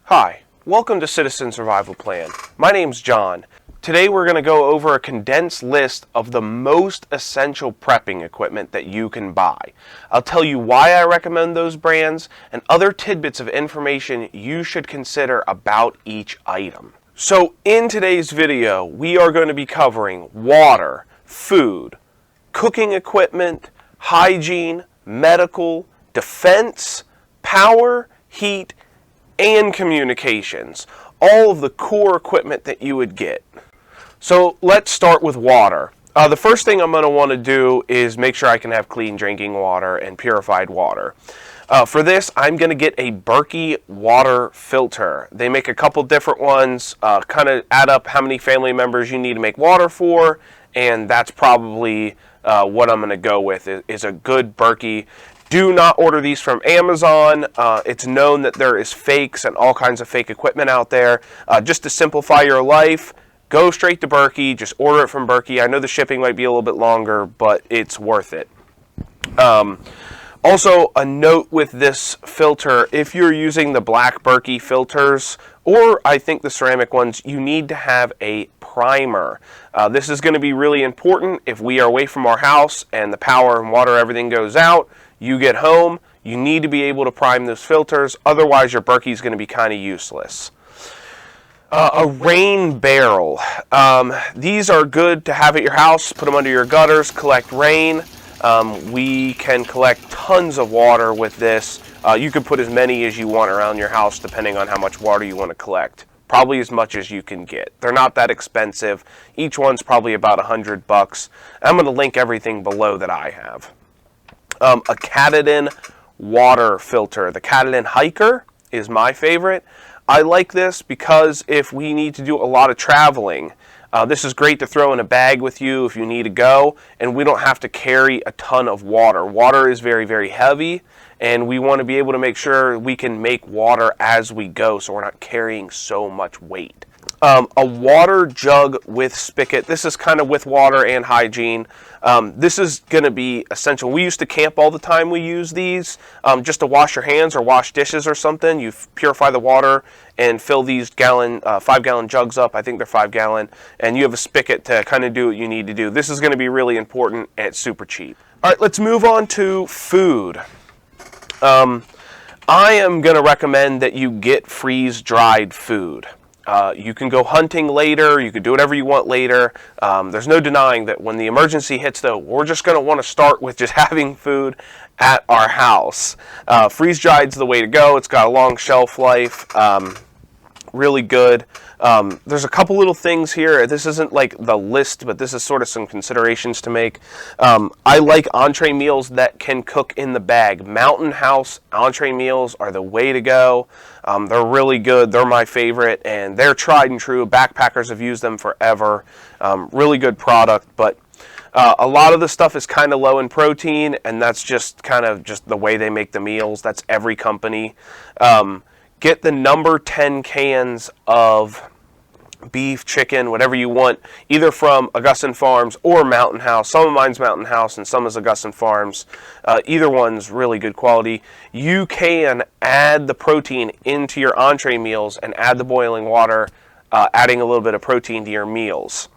Hi, welcome to Citizen Survival Plan. My name's John. Today we're going to go over a condensed list of the most essential prepping equipment that you can buy. I'll tell you why I recommend those brands and other tidbits of information you should consider about each item. So in today's video, we are going to be covering water, food, cooking equipment, hygiene, medical, defense, power, heat, and communications, all of the core equipment that you would get. So let's start with water. The first thing I'm going to want to do is make sure I can have clean drinking water and purified water. For this, I'm going to get a Berkey water filter. They make a couple different ones, kind of add up how many family members you need to make water for, and that's probably what I'm going to go with, is a good Berkey. Do not order these from Amazon. It's known that there is fakes and all kinds of fake equipment out there. Just to simplify your life, go straight to Berkey. Just order it from Berkey. I know the shipping might be a little bit longer, but it's worth it. Also, a note with this filter, if you're using the black Berkey filters, or I think the ceramic ones, you need to have a primer. This is going to be really important if we are away from our house and the power and water, everything goes out. You get home, you need to be able to prime those filters, otherwise your Berkey is going to be kind of useless. A rain barrel. These are good to have at your house, put them under your gutters, collect rain. We can collect tons of water with this. You can put as many as you want around your house depending on how much water you want to collect. Probably as much as you can get. They're not that expensive. Each one's probably about $100. I'm going to link everything below that I have. A Katadyn water filter. The Katadyn Hiker is my favorite. I like this because if we need to do a lot of traveling, this is great to throw in a bag with you if you need to go, and we don't have to carry a ton of water. Water is very, very heavy, and we want to be able to make sure we can make water as we go so we're not carrying so much weight. A water jug with spigot. This is kind of with water and hygiene. This is going to be essential. We used to camp all the time. We use these just to wash your hands or wash dishes or something. You purify the water and fill these 5-gallon jugs up. I think they're 5-gallon. And you have a spigot to kind of do what you need to do. This is going to be really important, and it's super cheap. All right, let's move on to food. I am going to recommend that you get freeze-dried food. You can go hunting later, you can do whatever you want later. There's no denying that when the emergency hits, though, we're just going to want to start with just having food at our house. Freeze-dried's the way to go. It's got a long shelf life, really good. There's a couple little things here. This isn't like the list, but this is sort of some considerations to make. I like entree meals that can cook in the bag. Mountain House entree meals are the way to go. They're really good. They're my favorite, and they're tried and true. Backpackers have used them forever. Really good product, but a lot of the stuff is kind of low in protein, and that's just kind of just the way they make the meals. That's every company. Get the number 10 cans of beef, chicken, whatever you want, either from Augustin Farms or Mountain House. Some of mine's Mountain House and some is Augustin Farms. Either one's really good quality. You can add the protein into your entree meals and add the boiling water, adding a little bit of protein to your meals.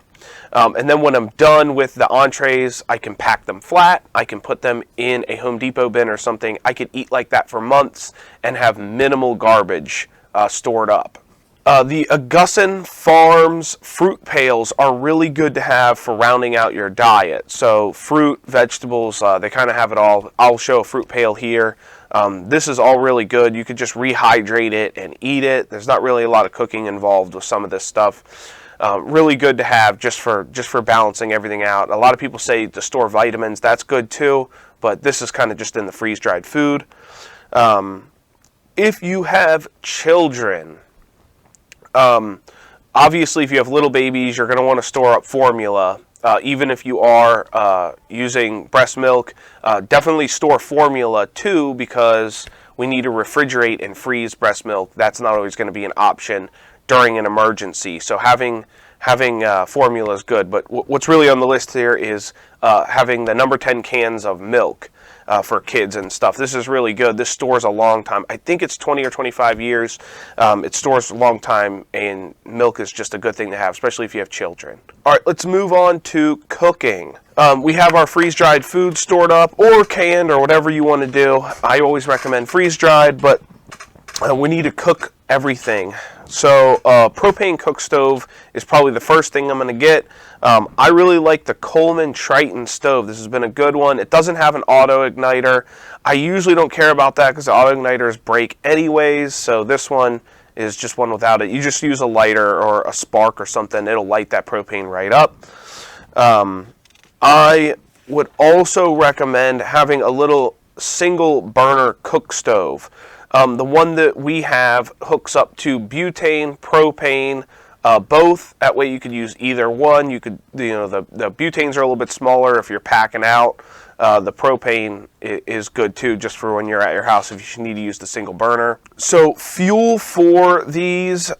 And then when I'm done with the entrees, I can pack them flat. I can put them in a Home Depot bin or something. I could eat like that for months and have minimal garbage stored up. The Augustin Farms fruit pails are really good to have for rounding out your diet. So fruit, vegetables, they kind of have it all. I'll show a fruit pail here. This is all really good. You could just rehydrate it and eat it. There's not really a lot of cooking involved with some of this stuff. Really good to have just for balancing everything out. A lot of people say to store vitamins. That's good too, but this is kind of just in the freeze-dried food. If you have children, obviously if you have little babies, you're going to want to store up formula. Even if you are using breast milk, definitely store formula too, because we need to refrigerate and freeze breast milk. That's not always going to be an option during an emergency. So having formula is good. But what's really on the list here is having the number 10 cans of milk. for kids and stuff. This is really good. This stores a long time. I think it's 20 or 25 years. It stores a long time, and milk is just a good thing to have, especially if you have children. All right, let's move on to cooking. We have our freeze-dried food stored up, or canned, or whatever you want to do. I always recommend freeze-dried, but we need to cook everything. So propane cook stove is probably the first thing I'm going to get. I really like the Coleman Triton stove. This has been a good one. It doesn't have an auto igniter. I usually don't care about that because the auto igniters break anyways, so this one is just one without it. You just use a lighter or a spark or something. It'll light that propane right up. I would also recommend having a little single burner cook stove. The one that we have hooks up to butane, propane, both. That way you could use either one. You could, the butanes are a little bit smaller if you're packing out. The propane is good too, just for when you're at your house if you need to use the single burner. So fuel for these,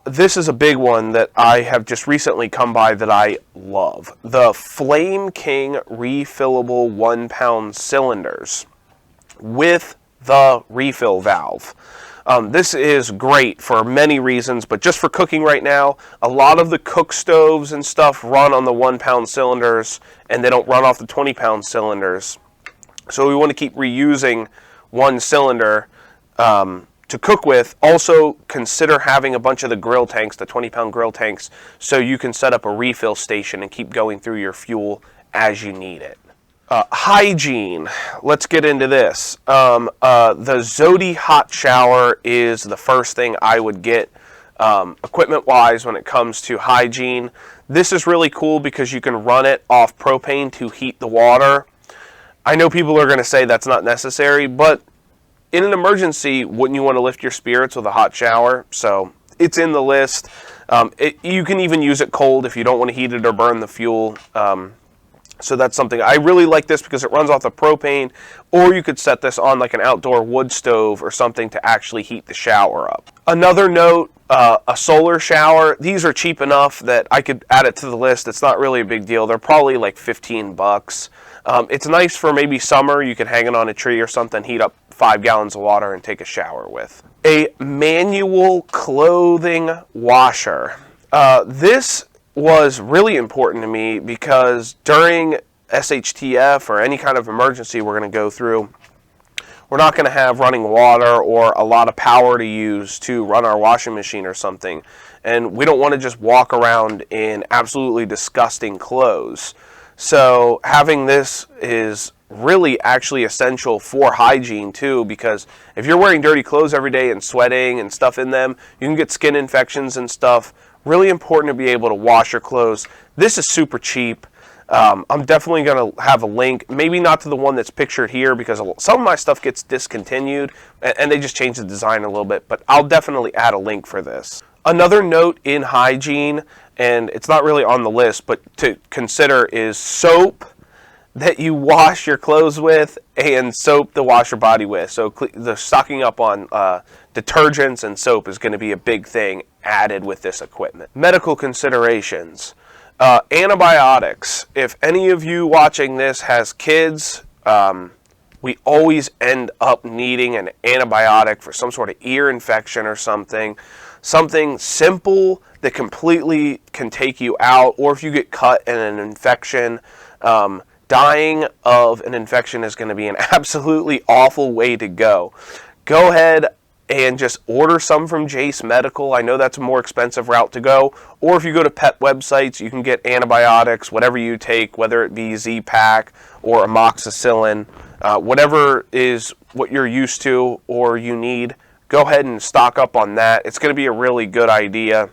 this is a big one that I have just recently come by that I love. The Flame King refillable 1-pound cylinders with the refill valve. This is great for many reasons, but just for cooking right now, a lot of the cook stoves and stuff run on the 1-pound cylinders, and they don't run off the 20-pound cylinders. So we want to keep reusing one cylinder to cook with. Also, consider having a bunch of the grill tanks, the 20-pound grill tanks, so you can set up a refill station and keep going through your fuel as you need it. Hygiene. Let's get into this. The Zodi hot shower is the first thing I would get equipment-wise when it comes to hygiene. This is really cool because you can run it off propane to heat the water. I know people are going to say that's not necessary, but in an emergency, wouldn't you want to lift your spirits with a hot shower? So it's in the list. You can even use it cold if you don't want to heat it or burn the fuel. So that's something. I really like this because it runs off the propane, or you could set this on like an outdoor wood stove or something to actually heat the shower up. Another note, a solar shower. These are cheap enough that I could add it to the list. It's not really a big deal. They're probably like 15 bucks. It's nice for maybe summer. You can hang it on a tree or something, heat up 5 gallons of water and take a shower with. A manual clothing washer. This was really important to me because during SHTF or any kind of emergency we're going to go through, we're not going to have running water or a lot of power to use to run our washing machine or something. And we don't want to just walk around in absolutely disgusting clothes. So having this is really actually essential for hygiene too, because if you're wearing dirty clothes every day and sweating and stuff in them, you can get skin infections and stuff. Really important to be able to wash your clothes. This is super cheap. I'm definitely going to have a link, maybe not to the one that's pictured here because some of my stuff gets discontinued and they just change the design a little bit, but I'll definitely add a link for this. Another note in hygiene, and it's not really on the list, but to consider, is soap that you wash your clothes with and soap to wash your body with. So the stocking up on detergents and soap is going to be a big thing added with this equipment. Medical considerations. Antibiotics. If any of you watching this has kids, we always end up needing an antibiotic for some sort of ear infection or something. Something simple that completely can take you out, or if you get cut in an infection, dying of an infection is going to be an absolutely awful way to go. Go ahead and just order some from Jace Medical. I know that's a more expensive route to go. Or if you go to pet websites, you can get antibiotics, whatever you take, whether it be Z-Pak or amoxicillin, whatever is what you're used to or you need. Go ahead and stock up on that. It's going to be a really good idea.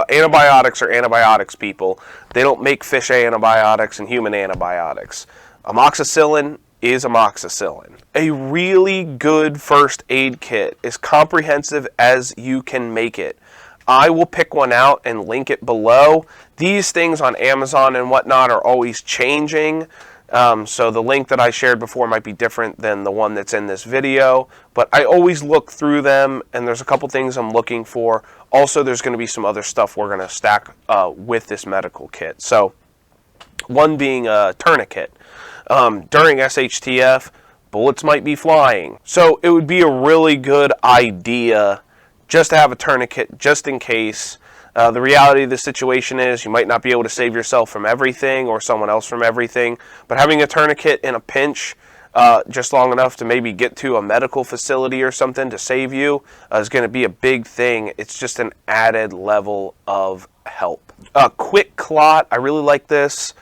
Antibiotics are antibiotics, people. They don't make fish antibiotics and human antibiotics. Amoxicillin is amoxicillin. A really good first aid kit, as comprehensive as you can make it. I will pick one out and link it below. These things on Amazon and whatnot are always changing. So the link that I shared before might be different than the one that's in this video, but I always look through them, and there's a couple things I'm looking for. Also, there's going to be some other stuff we're going to stack with this medical kit. So one being a tourniquet. During SHTF, bullets might be flying. So it would be a really good idea just to have a tourniquet just in case. The reality of the situation is you might not be able to save yourself from everything or someone else from everything, but having a tourniquet in a pinch just long enough to maybe get to a medical facility or something to save you is going to be a big thing. It's just an added level of help. Quick clot, I really like this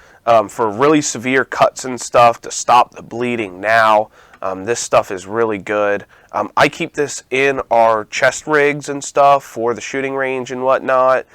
for really severe cuts and stuff to stop the bleeding now. This stuff is really good. I keep this in our chest rigs and stuff for the shooting range and whatnot.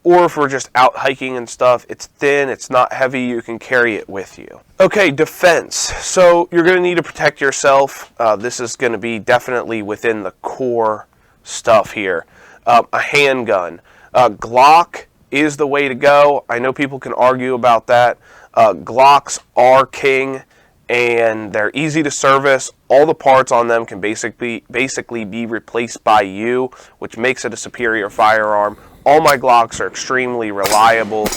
Or if we're just out hiking and stuff, it's thin, it's not heavy, you can carry it with you. Okay, defense. So you're going to need to protect yourself. This is going to be definitely within the core stuff here. A handgun. Glock is the way to go. I know people can argue about that. Glocks are king, and they're easy to service. All the parts on them can basically be replaced by you, which makes it a superior firearm. All my Glocks are extremely reliable,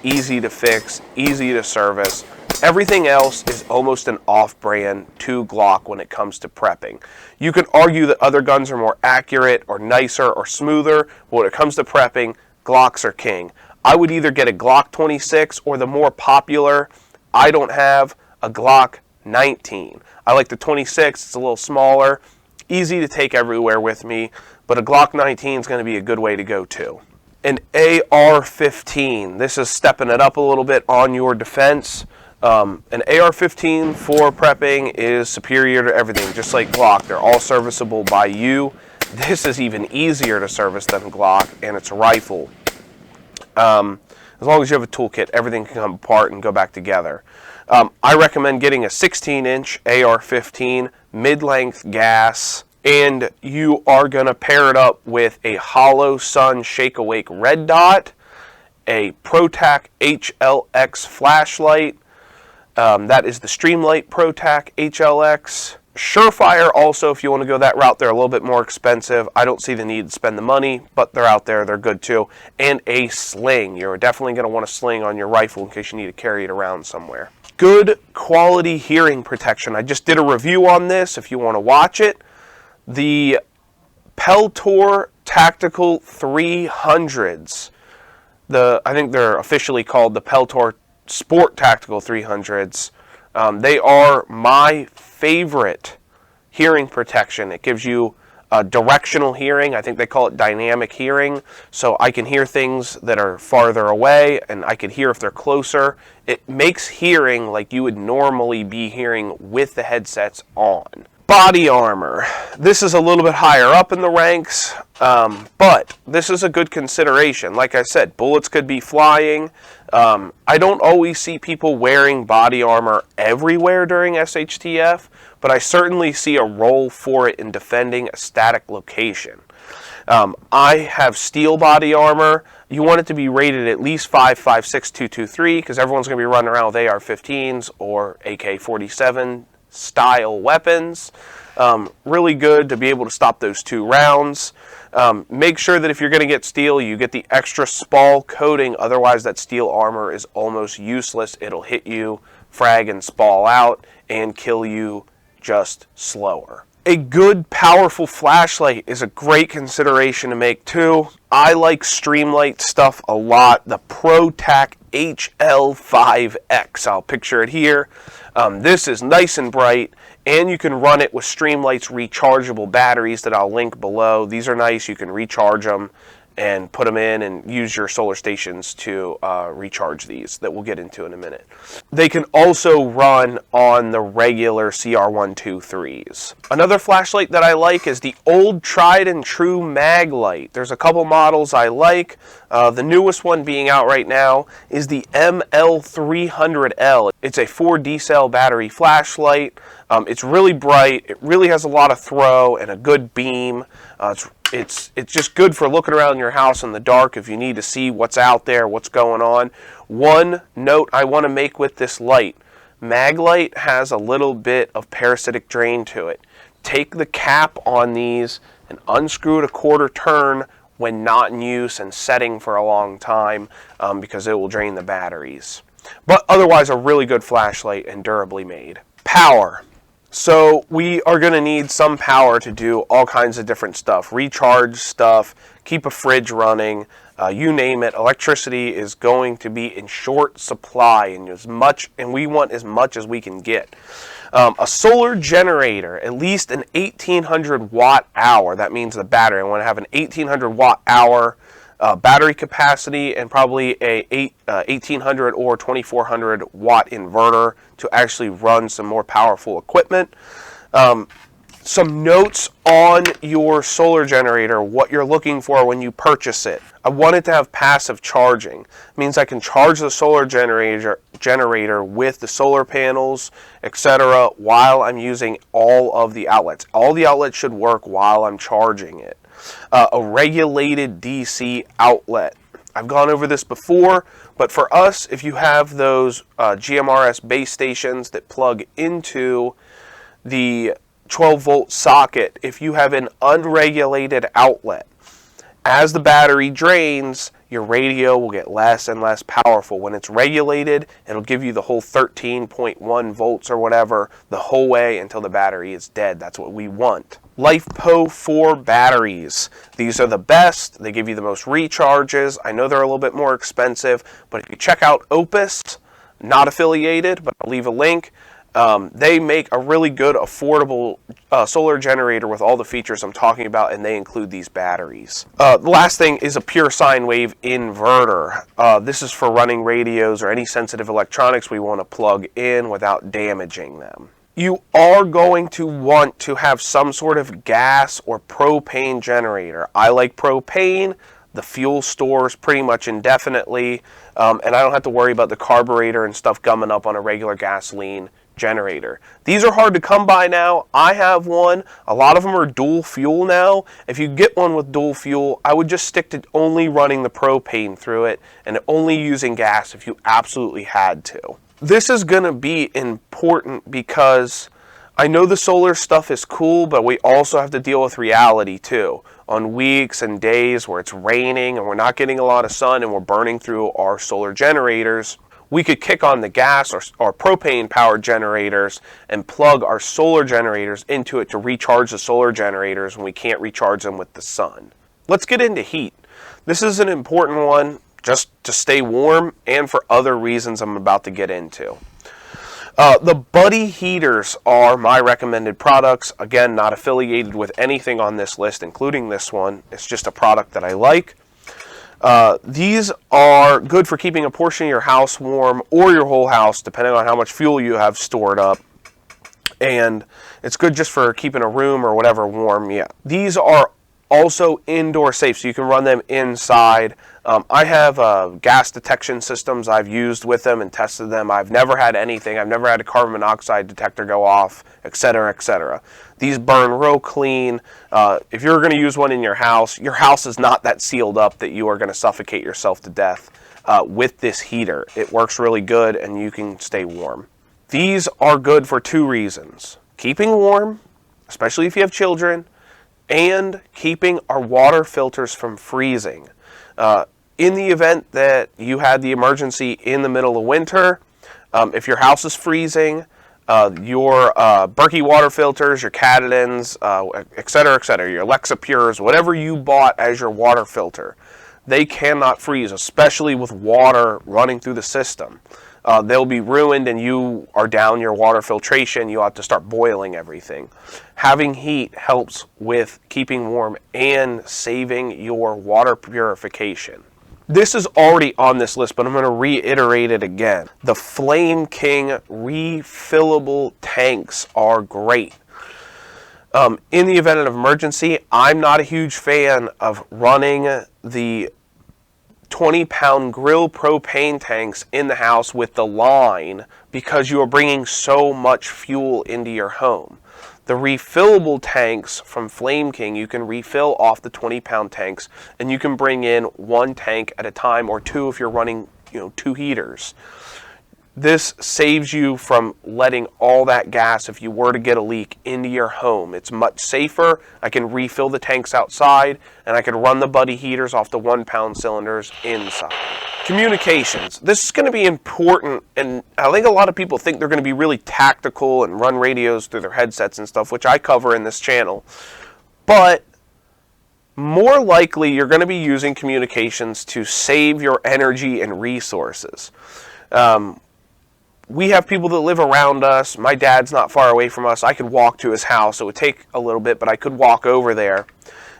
easy to fix, easy to service. Everything else is almost an off-brand to Glock when it comes to prepping. You could argue that other guns are more accurate or nicer or smoother, but when it comes to prepping, Glocks are king. I would either get a Glock 26 or the more popular, I don't have, a Glock 19. I like the 26, it's a little smaller, easy to take everywhere with me, but a Glock 19 is going to be a good way to go too. An AR-15, this is stepping it up a little bit on your defense. An AR-15 for prepping is superior to everything, just like Glock. They're all serviceable by you. This is even easier to service than Glock, and it's a rifle. As long as you have a toolkit, everything can come apart and go back together. I recommend getting a 16-inch AR-15 mid-length gas, and you are going to pair it up with a Hollow Sun Shake Awake red dot, a ProTac HLX flashlight. That is the Streamlight ProTac HLX. Surefire also, if you want to go that route, they're a little bit more expensive. I don't see the need to spend the money, but they're out there. They're good too. And a sling. You're definitely going to want a sling on your rifle in case you need to carry it around somewhere. Good quality hearing protection. I just did a review on this if you want to watch it. The Peltor Tactical 300s. I think they're officially called the Peltor Sport Tactical 300s. They are my favorite hearing protection. It gives you directional hearing. I think they call it dynamic hearing. So I can hear things that are farther away, and I can hear if they're closer. It makes hearing like you would normally be hearing with the headsets on. Body armor. This is a little bit higher up in the ranks, but this is a good consideration. Like I said, bullets could be flying. I don't always see people wearing body armor everywhere during SHTF, but I certainly see a role for it in defending a static location. I have steel body armor. You want it to be rated at least 5.56 223 because everyone's going to be running around with AR-15s or AK-47 style weapons. Really good to be able to stop those 2 rounds. Make sure that if you're going to get steel, you get the extra spall coating. Otherwise, that steel armor is almost useless. It'll hit you, frag and spall out, and kill you just slower. A good, powerful flashlight is a great consideration to make too. I like Streamlight stuff a lot. The ProTac HL5X. I'll picture it here. This is nice and bright, and you can run it with Streamlight's rechargeable batteries that I'll link below. These are nice. You can recharge them and put them in and use your solar stations to recharge these that we'll get into in a minute. They can also run on the regular CR123s. Another flashlight that I like is the old tried and true Maglite. There's a couple models I like. The newest one being out right now is the ML300L. It's a 4D cell battery flashlight. It's really bright. It really has a lot of throw and a good beam. It's just good for looking around your house in the dark if you need to see what's out there, what's going on. One note I want to make with this light. Maglite has a little bit of parasitic drain to it. Take the cap on these and unscrew it a quarter turn when not in use and setting for a long time because it will drain the batteries. But otherwise, a really good flashlight and durably made. Power. So we are going to need some power to do all kinds of different stuff. Recharge stuff, keep a fridge running, you name it. Electricity is going to be in short supply, and we want as much as we can get. A solar generator, at least an 1800 watt hour. That means the battery. I want to have an 1800 watt hour battery capacity and probably a 1800 or 2400 watt inverter to actually run some more powerful equipment. Some notes on your solar generator, what you're looking for when you purchase it. I want it to have passive charging. It means I can charge the solar generator with the solar panels, etc., while I'm using all of the outlets. All the outlets should work while I'm charging it. A regulated DC outlet. I've gone over this before, but for us, if you have those GMRS base stations that plug into the 12-volt socket, if you have an unregulated outlet, as the battery drains, your radio will get less and less powerful. When it's regulated, it'll give you the whole 13.1 volts or whatever the whole way until the battery is dead. That's what we want. LifePo 4 batteries. These are the best. They give you the most recharges. I know they're a little bit more expensive, but if you check out Opus, not affiliated, but I'll leave a link. They make a really good, affordable solar generator with all the features I'm talking about, and they include these batteries. The last thing is a pure sine wave inverter. This is for running radios or any sensitive electronics we want to plug in without damaging them. You are going to want to have some sort of gas or propane generator. I like propane. The fuel stores pretty much indefinitely, and I don't have to worry about the carburetor and stuff gumming up on a regular gasoline generator. These are hard to come by now. I have one. A lot of them are dual fuel now. If you get one with dual fuel, I would just stick to only running the propane through it and only using gas if you absolutely had to. This is going to be important because I know the solar stuff is cool, but we also have to deal with reality too. On weeks and days where it's raining and we're not getting a lot of sun and we're burning through our solar generators, we could kick on the gas or propane powered generators and plug our solar generators into it to recharge the solar generators when we can't recharge them with the sun. Let's get into heat. This is an important one just to stay warm and for other reasons I'm about to get into. The Buddy heaters are my recommended products. Again, not affiliated with anything on this list, including this one. It's just a product that I like. These are good for keeping a portion of your house warm or your whole house, depending on how much fuel you have stored up. And it's good just for keeping a room or whatever warm. Yeah. These are also indoor safe, so you can run them inside. I have gas detection systems I've used with them and tested them. I've never had anything. I've never had a carbon monoxide detector go off, etc., etc. These burn real clean. If you're going to use one in your house is not that sealed up that you are going to suffocate yourself to death with this heater. It works really good and you can stay warm. These are good for two reasons. Keeping warm, especially if you have children, and keeping our water filters from freezing. In the event that you had the emergency in the middle of winter, if your house is freezing, your Berkey water filters, your Katadins, etc., your Alexa Pures, whatever you bought as your water filter, they cannot freeze, especially with water running through the system. They'll be ruined and you are down your water filtration. You have to start boiling everything. Having heat helps with keeping warm and saving your water purification. This is already on this list, but I'm going to reiterate it again. The Flame King refillable tanks are great. In the event of an emergency, I'm not a huge fan of running the 20-pound grill propane tanks in the house with the line because you are bringing so much fuel into your home. The refillable tanks from Flame King, you can refill off the 20-pound tanks and you can bring in one tank at a time or two if you're running, two heaters. This saves you from letting all that gas, if you were to get a leak, into your home. It's much safer. I can refill the tanks outside, and I can run the buddy heaters off the 1-pound cylinders inside. Communications. This is going to be important, and I think a lot of people think they're going to be really tactical and run radios through their headsets and stuff, which I cover in this channel. But more likely, you're going to be using communications to save your energy and resources. We have people that live around us. My dad's not far away from us. I could walk to his house. It would take a little bit, but I could walk over there.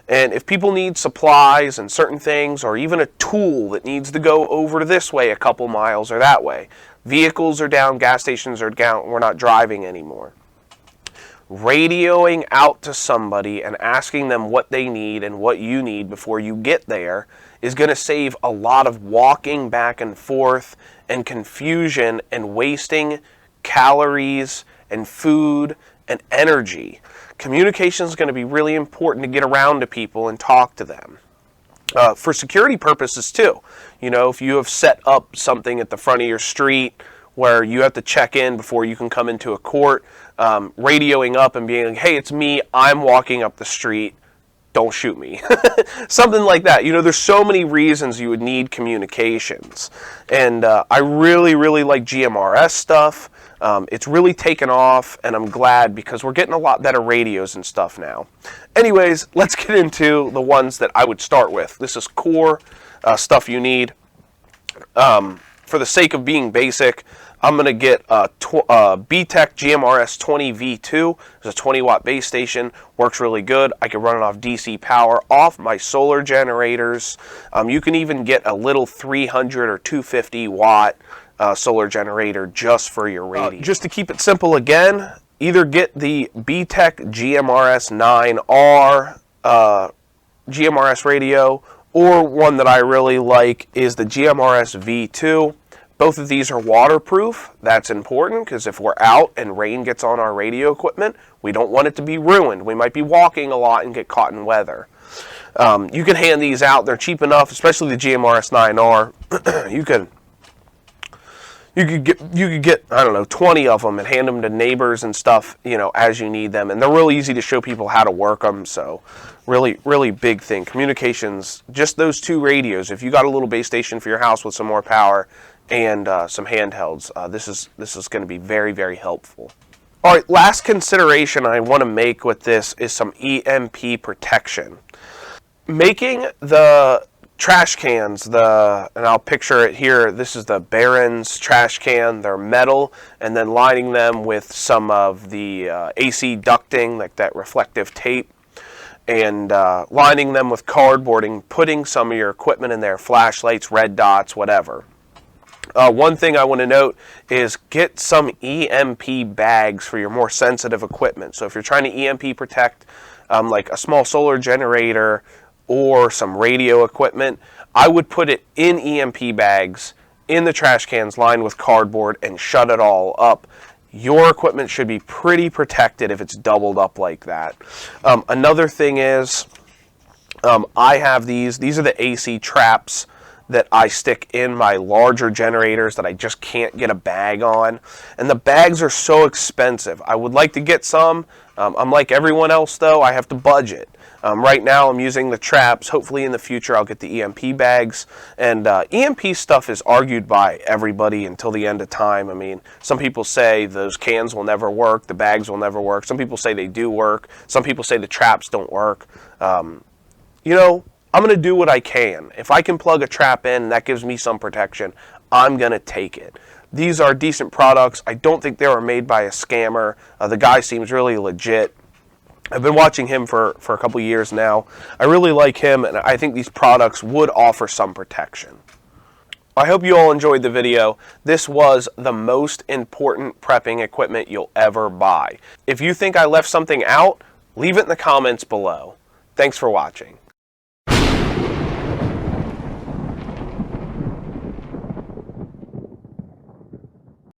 And if people need supplies and certain things, or even a tool that needs to go over this way a couple miles or that way, vehicles are down, gas stations are down, we're not driving anymore. Radioing out to somebody and asking them what they need and what you need before you get there is going to save a lot of walking back and forth and confusion and wasting calories and food and energy. Communication is going to be really important to get around to people and talk to them. For security purposes too. You know, if you have set up something at the front of your street where you have to check in before you can come into a court, radioing up and being like, hey, it's me, I'm walking up the street, don't shoot me. Something like that. You know, there's so many reasons you would need communications. And I really, really like GMRS stuff. It's really taken off, and I'm glad because we're getting a lot better radios and stuff now. Anyways, let's get into the ones that I would start with. This is core stuff you need. For the sake of being basic, I'm going to get a BTEC GMRS 20V2. It's a 20-watt base station. Works really good. I can run it off DC power, off my solar generators. You can even get a little 300 or 250-watt solar generator just for your radio. Just to keep it simple again, either get the BTEC GMRS 9R GMRS radio, or one that I really like is the GMRS V2. Both of these are waterproof. That's important because if we're out and rain gets on our radio equipment, we don't want it to be ruined. We might be walking a lot and get caught in weather. You can hand these out. They're cheap enough, especially the GMRS 9R. You could get, I don't know, 20 of them and hand them to neighbors and stuff, you know, as you need them. And they're really easy to show people how to work them. So really, really big thing. Communications, just those two radios. If you got a little base station for your house with some more power and some handhelds, this is going to be very, very helpful. All right, last consideration I want to make with this is some EMP protection. Making the trash cans, and I'll picture it here, this is the Barron's trash can. They're metal, and then lining them with some of the AC ducting, like that reflective tape, and lining them with cardboard and putting some of your equipment in there, flashlights, red dots, whatever. One thing I want to note is get some EMP bags for your more sensitive equipment. So if you're trying to EMP protect like a small solar generator or some radio equipment, I would put it in EMP bags in the trash cans lined with cardboard and shut it all up. Your equipment should be pretty protected if it's doubled up like that. Another thing is I have these are the AC traps that I stick in my larger generators that I just can't get a bag on. And the bags are so expensive. I would like to get some. I'm like everyone else though, I have to budget. Right now I'm using the traps. Hopefully in the future I'll get the EMP bags. And EMP stuff is argued by everybody until the end of time. I mean, some people say those cans will never work, the bags will never work. Some people say they do work. Some people say the traps don't work. You know, I'm going to do what I can. If I can plug a trap in and that gives me some protection, I'm going to take it. These are decent products. I don't think they were made by a scammer. The guy seems really legit. I've been watching him for a couple years now. I really like him, and I think these products would offer some protection. I hope you all enjoyed the video. This was the most important prepping equipment you'll ever buy. If you think I left something out, leave it in the comments below. Thanks for watching.